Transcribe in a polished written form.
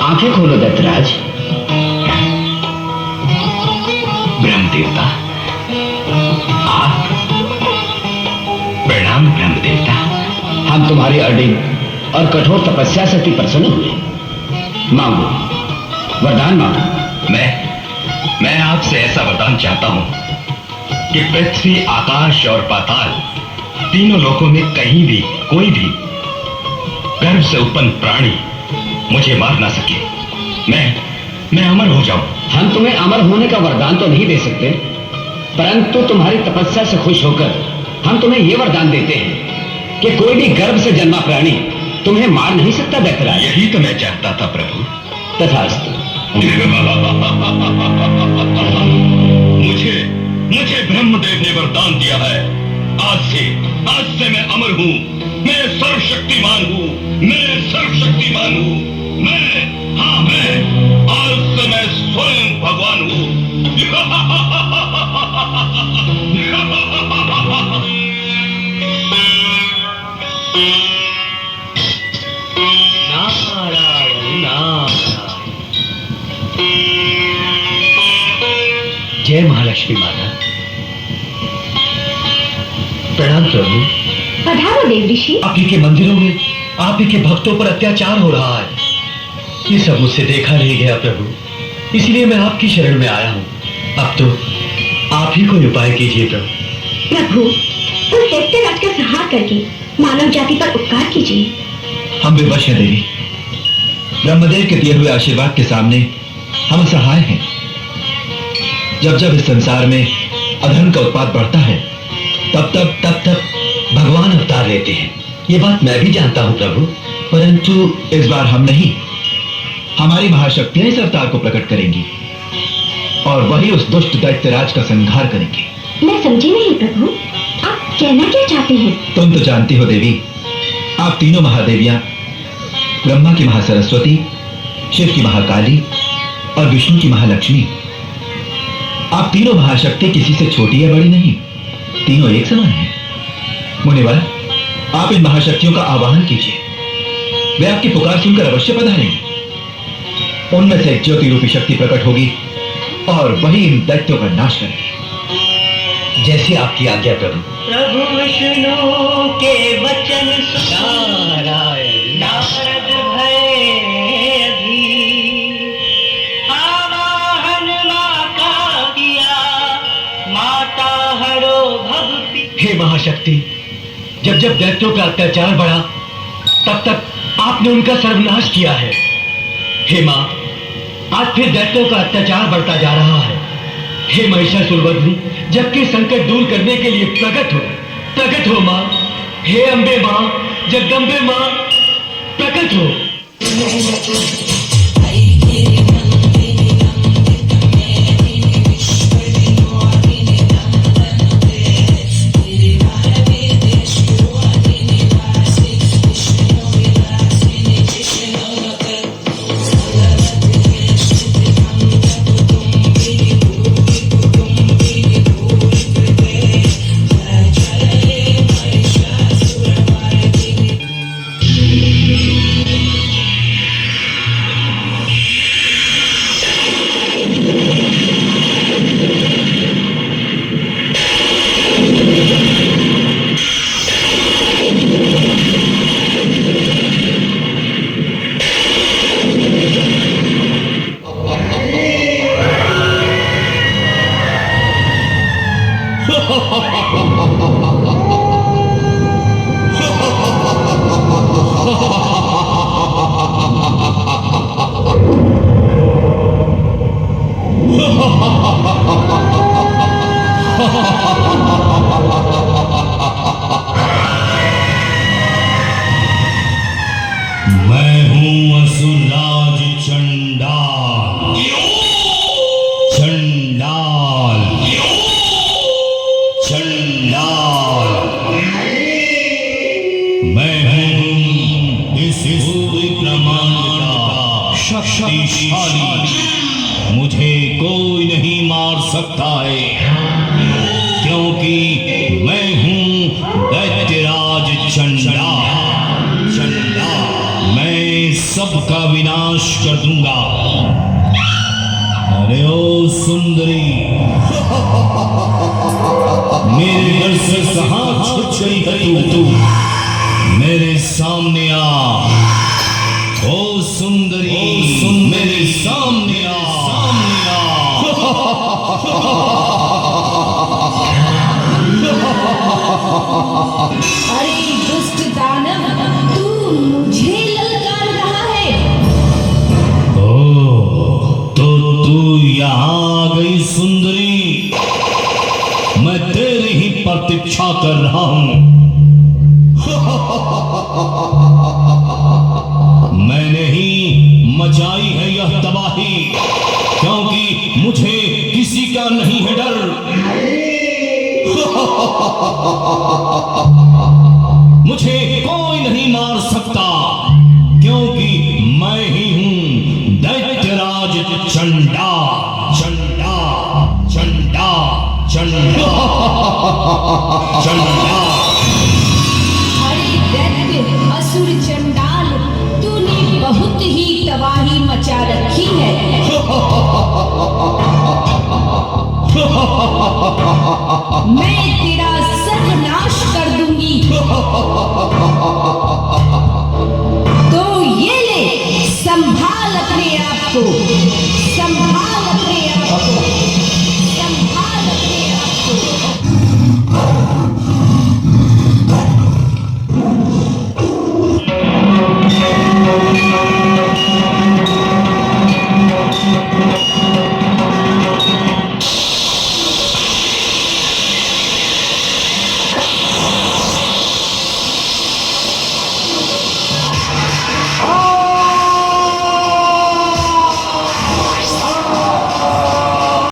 आंखें खोलो दत्तराज। ब्रह्म देवता आप। प्रणाम ब्रह्म देवता। हम तुम्हारी अडिग और कठोर तपस्या से अति प्रसन्न हुए। मांगो, वरदान मांगो। मैं आपसे ऐसा वरदान चाहता हूं कि पृथ्वी, आकाश और पाताल तीनों लोकों में कहीं भी कोई भी गर्भ से उत्पन्न प्राणी मुझे मार ना सके। मैं अमर हो जाऊं। हम तुम्हें अमर होने का वरदान तो नहीं दे सकते, परंतु तुम्हारी तपस्या से खुश होकर हम तुम्हें यह वरदान देते हैं कि कोई भी गर्भ से जन्मा प्राणी तुम्हें मार नहीं सकता दत्तराज। यही तो मैं चाहता था प्रभु। तथास्तु। मुझे ब्रह्मदेव ने वरदान दिया है। आज से मैं अमर हूं। मैं सर्वशक्तिमान हूं। मैं आज से मैं स्वयं भगवान हूं। नारायण नारायण। जय महालक्ष्मी माता। प्रणाम प्रभु। पधारो देव ऋषि। आप ही के मंदिरों में आप ही के भक्तों पर अत्याचार हो रहा है। ये सब मुझसे देखा नहीं गया प्रभु, इसलिए मैं आपकी शरण में आया हूँ। अब तो आप ही कोई उपाय कीजिए प्रभु। प्रभु, उस दैत्यराज का संहार करके मानव जाति पर उपकार कीजिए। हम विवश हैं देवी। ब्रह्मदेव के दिए हुए आशीर्वाद के सामने हम असहाय हैं। जब इस संसार में अधर्म का उत्पात बढ़ता है, तब भगवान अवतार लेते हैं। ये बात मैं भी जानता हूं प्रभु, परंतु इस बार हम नहीं, हमारी महाशक्तियां इस अवतार को प्रकट करेंगी और वही उस दुष्ट दैत्यराज का संहार करेंगे। मैं समझी नहीं प्रभु, आप कहना क्या चाहते हैं? तुम तो जानती हो देवी, आप तीनों महादेवियां, ब्रह्मा की महासरस्वती, शिव की महाकाली और विष्णु की महालक्ष्मी, आप तीनों महाशक्ति किसी से छोटी या बड़ी नहीं, तीनों एक समान हैं। मुनिवर, आप इन महाशक्तियों का आवाहन कीजिए। वे आपकी पुकार सुनकर अवश्य पधारेंगी। उनमें से ज्योति रूपी शक्ति प्रकट होगी और वही इन दैत्यों का नाश करेगी। जैसी आपकी आज्ञा प्रभु। प्रभु विष्णु के वचन नारायण नारद भय अधीर, आवाहन माता किया, माता हरो भक्ति। हे महाशक्ति, जब जब जब दैत्यों का अत्याचार बढ़ा तब तक आपने उनका सर्वनाश किया है। हे मां, आज फिर दैत्यों का अत्याचार बढ़ता जा रहा है। हे महिषासुरवध्नी, जबकि संकट दूर करने के लिए प्रकट हो मां। हे अंबे मां, जगदम्बे मां, प्रकट हो। मैं हूं असुरराज चंडाल। चंडाल चंडाल मैं हूं इस पूरे ब्रह्मांड का शक्तिशाली। मुझे कोई नहीं मार सकता है, क्योंकि मैं हूं दैत्यराज चंडाल। मैं सबका विनाश कर दूंगा। अरे ओ सुंदरी, मेरे घर से कहां छुप गई है तू? मेरे सामने आ। ओ सुंदरी, मेरे सामने आ। अरे दुष्ट दानव, तू मुझे ललकार रहा है। ओ, तो तू यहाँ आ गई सुंदरी। मैं तेरी ही प्रतीक्षा कर रहा हूं। मैंने ही मचाई है यह तबाही, क्योंकि मुझे किसी का नहीं है डर। मुझे कोई नहीं मार सकता, क्योंकि मैं ही हूं दैत्यराज चंडाल। चंडाल चंडाल चंडाल चंडाल। अरे दैत्य असुर चंडाल, तूने बहुत ही तबाही मचा रखी है। मैं